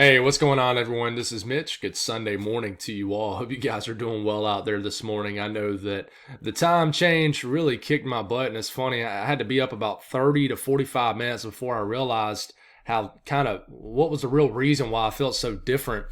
Hey, what's going on, everyone? This is Mitch. Good Sunday morning to you all. Hope you guys are doing well out there this morning. I know that the time change really kicked my butt, and it's funny. I had to be up about 30 to 45 minutes before I realized how what was the real reason why I felt so different.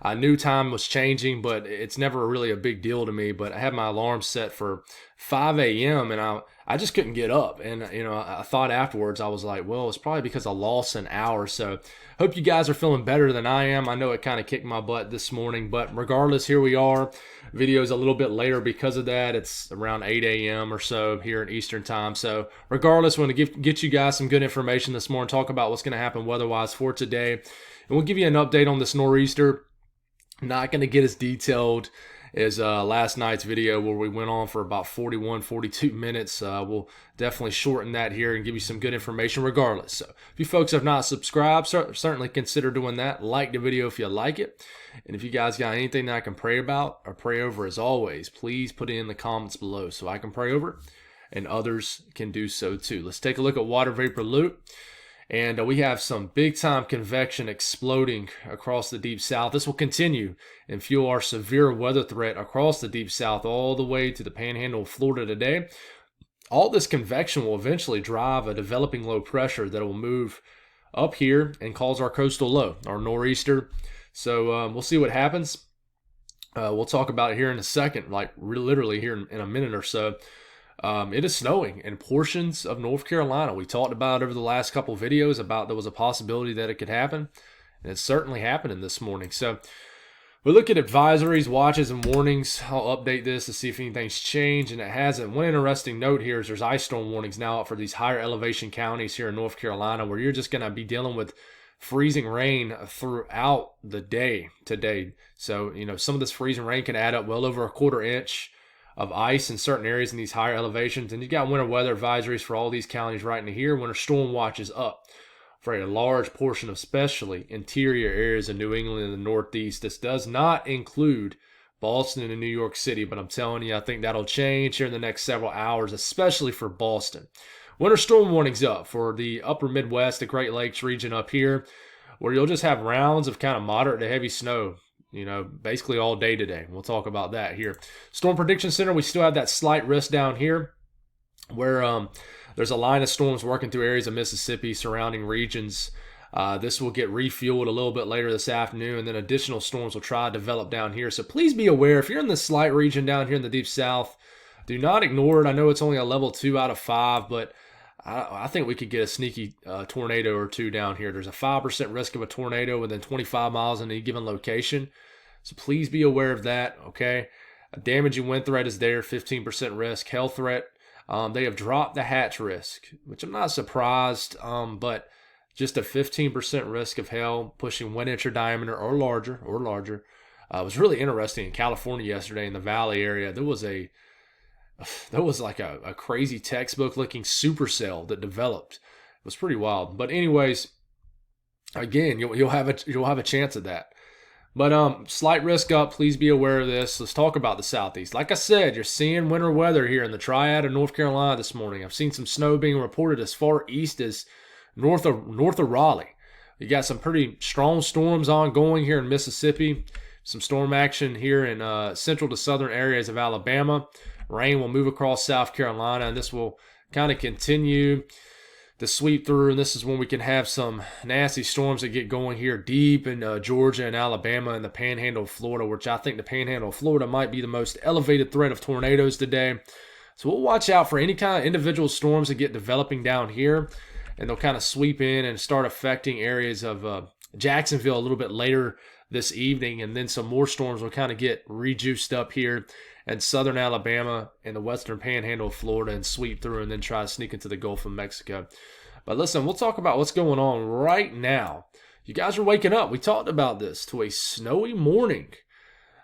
I knew time was changing, but it's never really a big deal to me. But I had my alarm set for 5 a.m. and I just couldn't get up. And I thought afterwards, I was like, well, it's probably because I lost an hour. So hope you guys are feeling better than I am. I know it kind of kicked my butt this morning, but regardless, here we are. Video's a little bit later because of that. It's around 8 a.m. or so here in Eastern time. So regardless, we're going to get you guys some good information this morning, talk about what's going to happen weather-wise for today. And we'll give you an update on this nor'easter. Not going to get as detailed as last night's video where we went on for about 41, 42 minutes. We'll definitely shorten that here and give you some good information regardless. So if you folks have not subscribed, certainly consider doing that. Like the video if you like it. And if you guys got anything that I can pray about or pray over, as always, please put it in the comments below so I can pray over it and others can do so too. Let's take a look at water vapor loop. And we have some big-time convection exploding across the Deep South. This will continue and fuel our severe weather threat across the Deep South all the way to the Panhandle of Florida today. All this convection will eventually drive a developing low pressure that will move up here and cause our coastal low, our nor'easter. So we'll see what happens. We'll talk about it here in a second, like literally here in a minute or so. It is snowing in portions of North Carolina. We talked about over the last couple of videos about there was a possibility that it could happen, and it's certainly happening this morning. So we look at advisories, watches, and warnings. I'll update this to see if anything's changed, and it hasn't. One interesting note here is there's ice storm warnings now out for these higher elevation counties here in North Carolina, where you're just going to be dealing with freezing rain throughout the day today. So, some of this freezing rain can add up well over a quarter inch of ice in certain areas in these higher elevations. And you got winter weather advisories for all these counties right into here. Winter storm watches up for a large portion of especially interior areas of New England and the Northeast. This does not include Boston and New York City, but I'm telling you, I think that'll change here in the next several hours, especially for Boston. Winter storm warnings up for the upper Midwest, the Great Lakes region up here, where you'll just have rounds of kind of moderate to heavy snow, basically all day today. We'll talk about that here. Storm Prediction Center, we still have that slight risk down here where there's a line of storms working through areas of Mississippi, surrounding regions. This will get refueled a little bit later this afternoon, and then additional storms will try to develop down here. So please be aware, if you're in the slight region down here in the Deep South, do not ignore it. I know it's only a level 2 out of 5, but I think we could get a sneaky tornado or two down here. There's a 5% risk of a tornado within 25 miles in any given location. So please be aware of that, okay? A damaging wind threat is there, 15% risk. Hail threat, they have dropped the hatch risk, which I'm not surprised, but just a 15% risk of hail pushing 1 inch or diameter or larger. It was really interesting in California yesterday in the Valley area. There was like a crazy textbook looking supercell that developed. It was pretty wild. But anyways, again, you'll have a chance at that. But slight risk up. Please be aware of this. Let's talk about the Southeast. Like I said, you're seeing winter weather here in the Triad of North Carolina this morning. I've seen some snow being reported as far east as north of Raleigh. You got some pretty strong storms ongoing here in Mississippi. Some storm action here in central to southern areas of Alabama. Rain will move across South Carolina, and this will kind of continue to sweep through. And this is when we can have some nasty storms that get going here deep in Georgia and Alabama and the Panhandle of Florida, which I think the Panhandle of Florida might be the most elevated threat of tornadoes today. So we'll watch out for any kind of individual storms that get developing down here, and they'll kind of sweep in and start affecting areas of Jacksonville a little bit later this evening, and then some more storms will kind of get rejuiced up here in southern Alabama and the western Panhandle of Florida and sweep through and then try to sneak into the Gulf of Mexico. But listen, we'll talk about what's going on right now. You guys are waking up. We talked about this, to a snowy morning.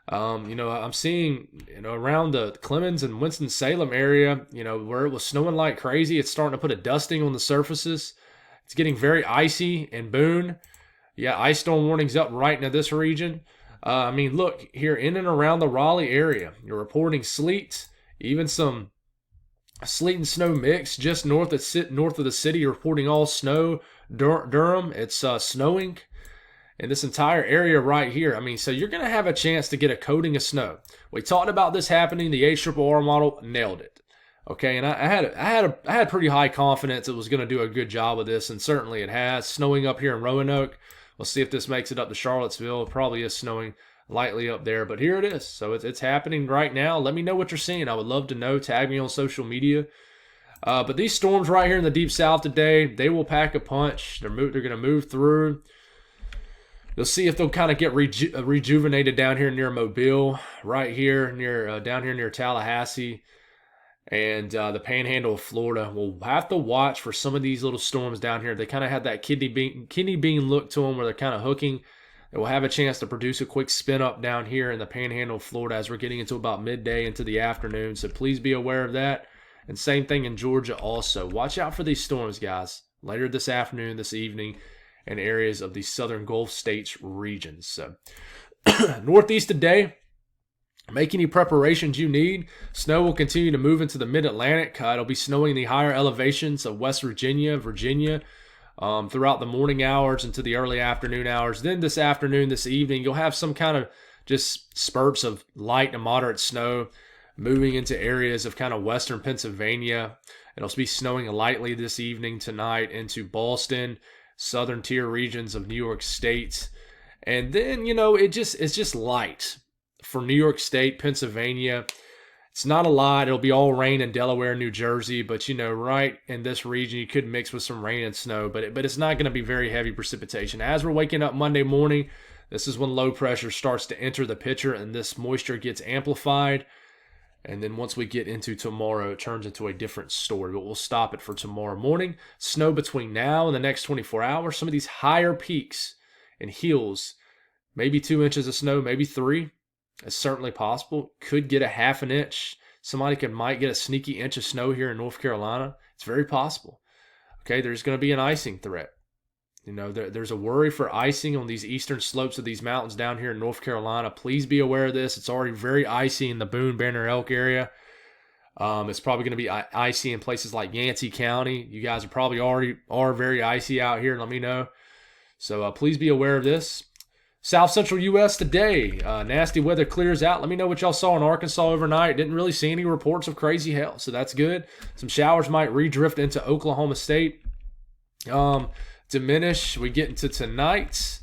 I'm seeing, around the Clemens and Winston-Salem area, where it was snowing like crazy, it's starting to put a dusting on the surfaces. It's getting very icy in Boone. Yeah, ice storm warnings up right into this region. Look, here in and around the Raleigh area, you're reporting sleet, even some sleet and snow mix just north of the city. You're reporting all snow. Durham, it's snowing. in this entire area right here. I mean, so you're going to have a chance to get a coating of snow. We talked about this happening. The HRRR model nailed it. Okay, and I had pretty high confidence it was going to do a good job of this, and certainly it has. Snowing up here in Roanoke. We'll see if this makes it up to Charlottesville. It probably is snowing lightly up there, but here it is. So it's happening right now. Let me know what you're seeing. I would love to know. Tag me on social media. But these storms right here in the deep south today, they will pack a punch. They're going to move through. You'll see if they'll kind of get rejuvenated down here near Mobile, right here near down here near Tallahassee, and the Panhandle of Florida. We'll have to watch for some of these little storms down here. They kind of have that kidney bean look to them, where they're kind of hooking. They will have a chance to produce a quick spin up down here in the Panhandle of Florida as we're getting into about midday into the afternoon. So please be aware of that. And same thing in Georgia also. Watch out for these storms, guys, later this afternoon, this evening, in areas of the southern Gulf states regions. So northeast today, make any preparations you need. Snow will continue to move into the mid-Atlantic. It'll be snowing in the higher elevations of West Virginia, throughout the morning hours into the early afternoon hours. Then this afternoon, this evening, you'll have some kind of just spurts of light and moderate snow moving into areas of kind of western Pennsylvania. It'll be snowing lightly this evening, tonight, into Boston, southern tier regions of New York State. And then, it's just light for New York State, Pennsylvania. It's not a lot. It'll be all rain in Delaware, New Jersey, but right in this region, you could mix with some rain and snow, but it's not going to be very heavy precipitation. As we're waking up Monday morning, this is when low pressure starts to enter the picture and this moisture gets amplified. And then once we get into tomorrow, it turns into a different story. But we'll stop it for tomorrow morning. Snow between now and the next 24 hours. Some of these higher peaks and hills, maybe 2 inches of snow, maybe 3. It's certainly possible. Could get a half an inch. Somebody might get a sneaky inch of snow here in North Carolina. It's very possible. Okay, there's going to be an icing threat. There's a worry for icing on these eastern slopes of these mountains down here in North Carolina. Please be aware of this. It's already very icy in the Boone, Banner Elk area. It's probably going to be icy in places like Yancey County. You guys are probably already very icy out here. Let me know. So please be aware of this. South Central U.S. today, nasty weather clears out. Let me know what y'all saw in Arkansas overnight. Didn't really see any reports of crazy hail, so that's good. Some showers might redrift into Oklahoma State. Diminish. We get into tonight,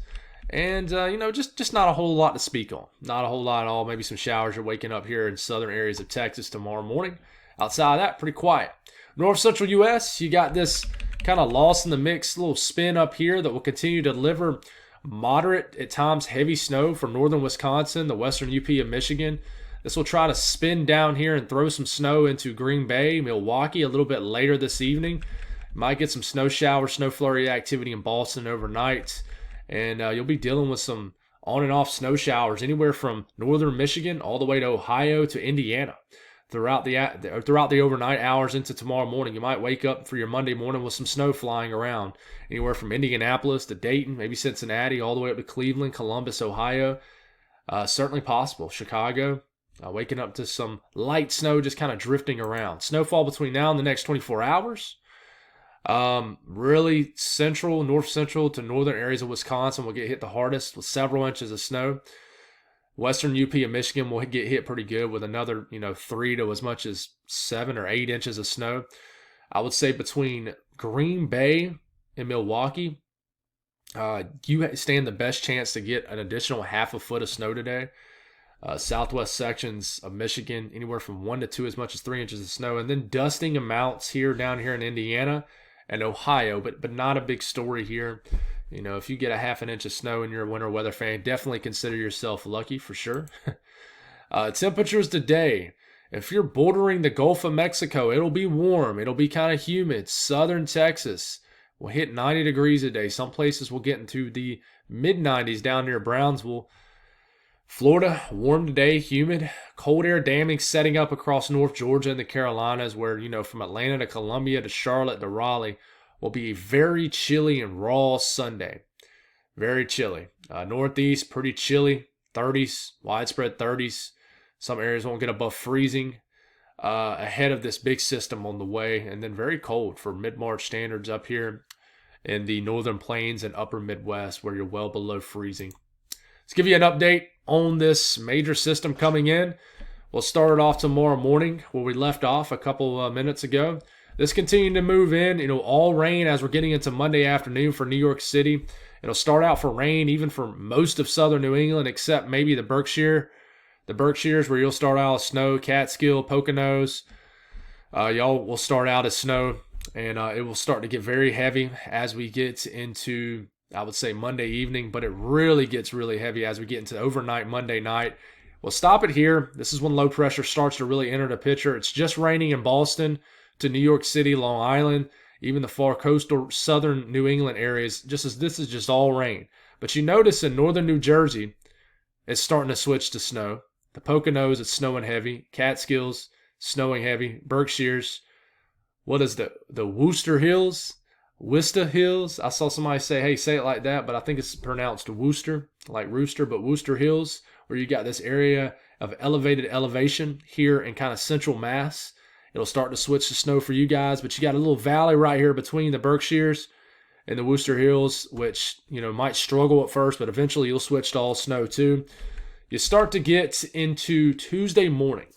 and just not a whole lot to speak on. Not a whole lot at all. Maybe some showers are waking up here in southern areas of Texas tomorrow morning. Outside of that, pretty quiet. North Central U.S., you got this kind of lost in the mix little spin up here that will continue to deliver moderate, at times heavy snow from northern Wisconsin, the western UP of Michigan. This will try to spin down here and throw some snow into Green Bay, Milwaukee a little bit later this evening. Might get some snow showers, snow flurry activity in Boston overnight. And you'll be dealing with some on and off snow showers anywhere from northern Michigan all the way to Ohio to Indiana throughout the overnight hours into tomorrow morning. You might wake up for your Monday morning with some snow flying around anywhere from Indianapolis to Dayton, maybe Cincinnati, all the way up to Cleveland, Columbus, Ohio. Certainly possible. Chicago, waking up to some light snow just kind of drifting around. Snowfall between now and the next 24 hours. Really north central to northern areas of Wisconsin will get hit the hardest with several inches of snow. Western UP of Michigan will get hit pretty good with another, 3 to as much as 7 or 8 inches of snow. I would say between Green Bay and Milwaukee, you stand the best chance to get an additional half a foot of snow today. Southwest sections of Michigan, anywhere from 1 to 2, as much as 3 inches of snow. And then dusting amounts down here in Indiana and Ohio, but not a big story here. If you get a half an inch of snow and you're a winter weather fan, definitely consider yourself lucky for sure. Temperatures today, if you're bordering the Gulf of Mexico, it'll be warm. It'll be kind of humid. Southern Texas will hit 90 degrees a day. Some places will get into the mid-90s down near Brownsville. Florida, warm today, humid. Cold air damming setting up across North Georgia and the Carolinas, where, from Atlanta to Columbia to Charlotte to Raleigh, will be a very chilly and raw Sunday. Very chilly. Northeast, pretty chilly. 30s, widespread 30s. Some areas won't get above freezing ahead of this big system on the way. And then very cold for mid-March standards up here in the northern plains and upper Midwest where you're well below freezing. Let's give you an update on this major system coming in. We'll start it off tomorrow morning where we left off a couple minutes ago. This continuing to move in, all rain as we're getting into Monday afternoon for New York City. It'll start out for rain even for most of southern New England except maybe the Berkshires where you'll start out as snow, Catskill, Poconos. Y'all will start out as snow, and it will start to get very heavy as we get into, I would say, Monday evening, but it really gets really heavy as we get into overnight Monday night. We'll stop it here. This is when low pressure starts to really enter the picture. It's just raining in Boston to New York City, Long Island, even the far coastal southern New England areas, just as this is just all rain. But you notice in northern New Jersey, it's starting to switch to snow. The Poconos, it's snowing heavy. Catskills, snowing heavy. Berkshires, what is the Worcester Hills? Worcester Hills. I saw somebody say, hey, say it like that, but I think it's pronounced Worcester, like rooster, but Worcester Hills, where you got this area of elevated elevation here in kind of central Mass. It'll start to switch to snow for you guys, but you got a little valley right here between the Berkshires and the Worcester Hills, which, might struggle at first, but eventually you'll switch to all snow too. You start to get into Tuesday morning.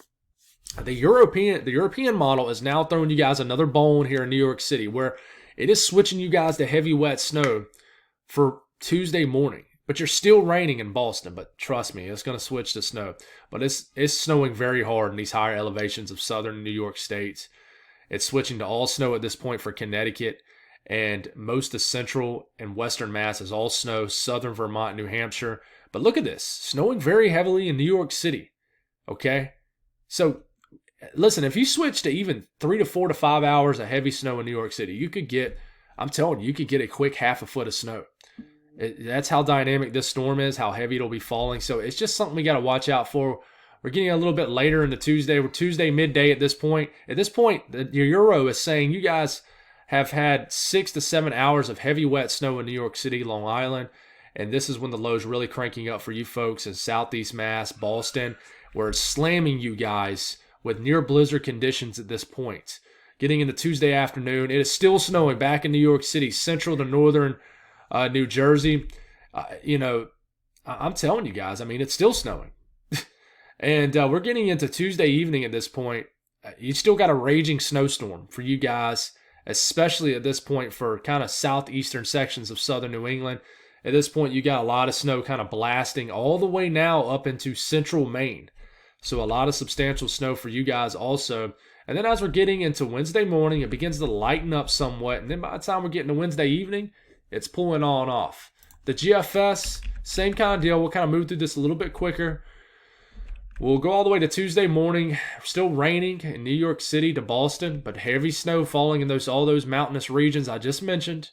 The European model is now throwing you guys another bone here in New York City, where it is switching you guys to heavy, wet snow for Tuesday morning. But you're still raining in Boston, but trust me, it's going to switch to snow. But it's snowing very hard in these higher elevations of southern New York State. It's switching to all snow at this point for Connecticut, and most of central and western Mass is all snow, southern Vermont, New Hampshire. But look at this, snowing very heavily in New York City, okay? So, listen, if you switch to even 3 to 4 to 5 hours of heavy snow in New York City, you could get a quick half a foot of snow. That's how dynamic this storm is, how heavy it'll be falling. So it's just something we got to watch out for. We're getting a little bit later into Tuesday. We're Tuesday midday at this point. At this point, the Euro is saying you guys have had 6 to 7 hours of heavy wet snow in New York City, Long Island. And this is when the low's really cranking up for you folks in Southeast Mass, Boston, where it's slamming you guys with near blizzard conditions at this point. Getting into Tuesday afternoon, it is still snowing back in New York City, central to northern New Jersey. I'm telling you guys, it's still snowing. And we're getting into Tuesday evening at this point. You still got a raging snowstorm for you guys, especially at this point for kind of southeastern sections of southern New England. At this point, you got a lot of snow kind of blasting all the way now up into central Maine. So a lot of substantial snow for you guys also. And then as we're getting into Wednesday morning, it begins to lighten up somewhat. And then by the time we're getting to Wednesday evening, it's pulling on off. The GFS, same kind of deal. We'll kind of move through this a little bit quicker. We'll go all the way to Tuesday morning. Still raining in New York City to Boston, but heavy snow falling in all those mountainous regions I just mentioned.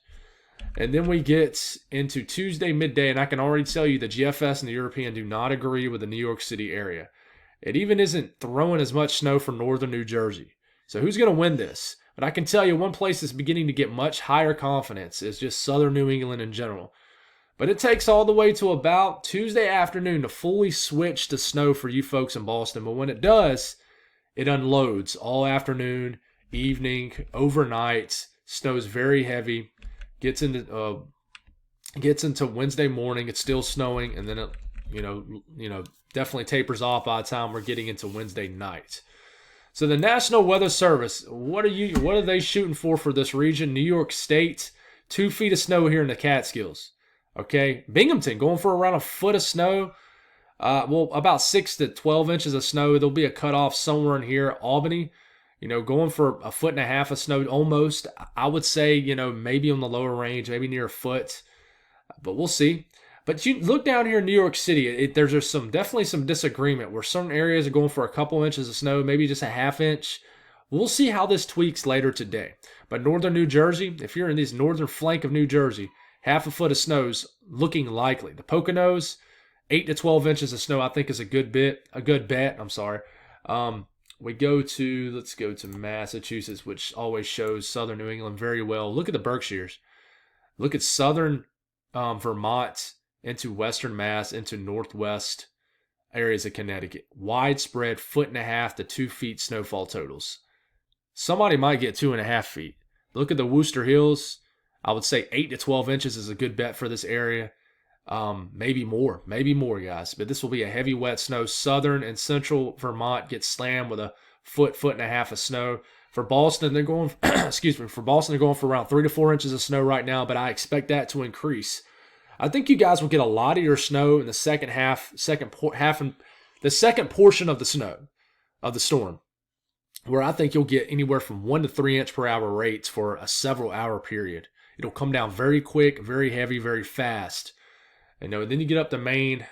And then we get into Tuesday midday, and I can already tell you the GFS and the European do not agree with the New York City area. It even isn't throwing as much snow for northern New Jersey. So who's going to win this? But I can tell you one place that's beginning to get much higher confidence is just southern New England in general. But it takes all the way to about Tuesday afternoon to fully switch to snow for you folks in Boston. But when it does, it unloads all afternoon, evening, overnight. Snow's very heavy. Gets into Wednesday morning. It's still snowing, and then it definitely tapers off by the time we're getting into Wednesday night. So the National Weather Service, what are they shooting for this region? New York State, 2 feet of snow here in the Catskills. Okay, Binghamton going for around a foot of snow. About 6 to 12 inches of snow. There'll be a cutoff somewhere in here. Albany, going for a foot and a half of snow almost. I would say, maybe on the lower range, maybe near a foot, but we'll see. But you look down here in New York City, there's just definitely some disagreement where certain areas are going for a couple inches of snow, maybe just a half inch. We'll see how this tweaks later today. But northern New Jersey, if you're in this northern flank of New Jersey, half a foot of snow's looking likely. The Poconos, 8 to 12 inches of snow, I think is a good bet. Let's go to Massachusetts, which always shows southern New England very well. Look at the Berkshires. Look at southern Vermont into western Mass, into northwest areas of Connecticut. Widespread 1.5 to 2 feet snowfall totals. Somebody might get 2.5 feet. Look at the Worcester Hills. I would say 8 to 12 inches is a good bet for this area. Maybe more, guys. But this will be a heavy, wet snow. Southern and central Vermont gets slammed with a foot and a half of snow. For Boston, they're going, excuse me, for Boston, they're going for around 3 to 4 inches of snow right now, but I expect that to increase. I think you guys will get a lot of your snow in the second portion of the snow, of the storm, where I think you'll get anywhere from 1 to 3 inch per hour rates for a several hour period. It'll come down very quick, very heavy, very fast. And then you get up to Maine,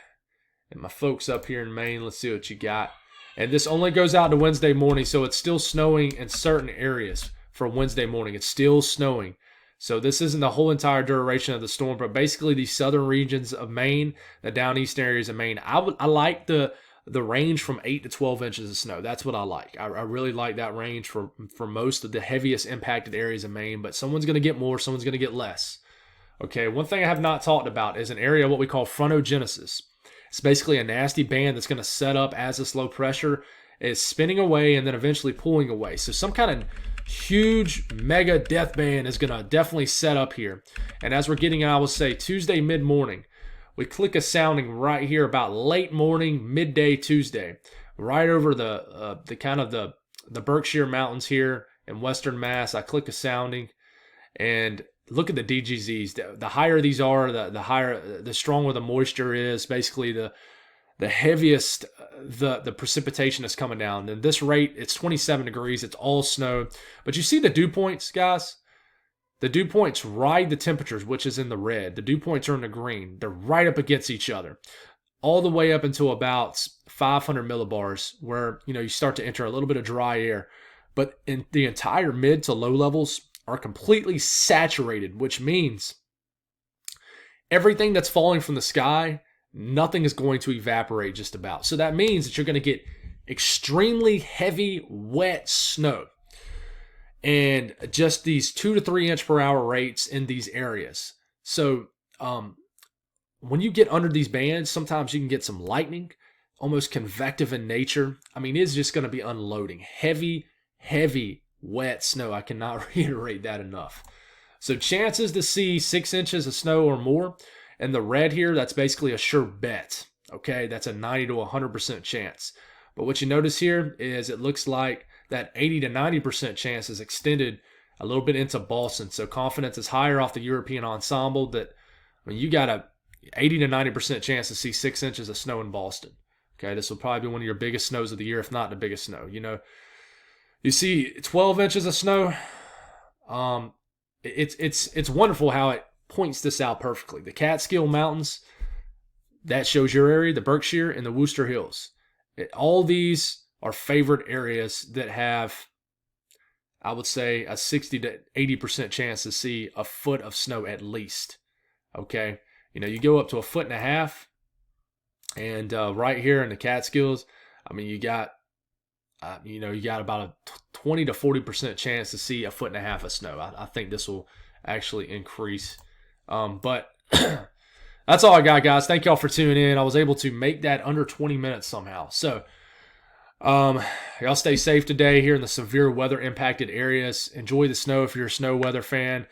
and my folks up here in Maine, let's see what you got. And this only goes out to Wednesday morning, so it's still snowing in certain areas for Wednesday morning. It's still snowing. So this isn't the whole entire duration of the storm, but basically the southern regions of Maine, the down east areas of Maine. I like the range from 8 to 12 inches of snow. That's what I like. I really like that range for most of the heaviest impacted areas of Maine, but someone's going to get more, someone's going to get less. Okay, one thing I have not talked about is an area what we call frontogenesis. It's basically a nasty band that's going to set up as this low pressure is spinning away and then eventually pulling away. So some kind of huge mega death band is going to definitely set up here. And as we're getting, I will say, Tuesday mid-morning, we click a sounding right here about late morning, midday Tuesday, right over the Berkshire Mountains here in Western Mass. I click a sounding and look at the DGZs. The higher these are, the stronger the moisture is. Basically, the heaviest the precipitation is coming down. And this rate, it's 27 degrees. It's all snow. But you see the dew points, guys? The dew points ride the temperatures, which is in the red. The dew points are in the green. They're right up against each other, all the way up until about 500 millibars, where you start to enter a little bit of dry air. But in the entire mid to low levels are completely saturated, which means everything that's falling from the sky, nothing is going to evaporate just about. So that means that you're going to get extremely heavy, wet snow. And just these 2 to 3 inch per hour rates in these areas. So when you get under these bands, sometimes you can get some lightning, almost convective in nature. I mean, it's just going to be unloading. Heavy, wet snow. I cannot reiterate that enough. So chances to see 6 inches of snow or more. And the red here, that's basically a sure bet. Okay, that's a 90 to 100% chance. But what you notice here is it looks like that 80 to 90% chance is extended a little bit into Boston. So confidence is higher off the European ensemble that you got a 80 to 90% chance to see 6 inches of snow in Boston. Okay, this will probably be one of your biggest snows of the year, if not the biggest snow. You see 12 inches of snow. It's wonderful how it points this out perfectly. The Catskill Mountains, that shows your area, the Berkshire and the Worcester Hills. All these are favorite areas that have, I would say, a 60 to 80% chance to see a foot of snow at least. Okay, you go up to a foot and a half, and right here in the Catskills, I mean, you got about a 20 to 40% chance to see a foot and a half of snow. I think this will actually increase. But that's all I got, guys. Thank y'all for tuning in. I was able to make that under 20 minutes somehow. So, y'all stay safe today here in the severe weather impacted areas. Enjoy the snow if you're a snow weather fan.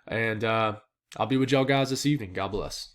And I'll be with y'all guys this evening. God bless.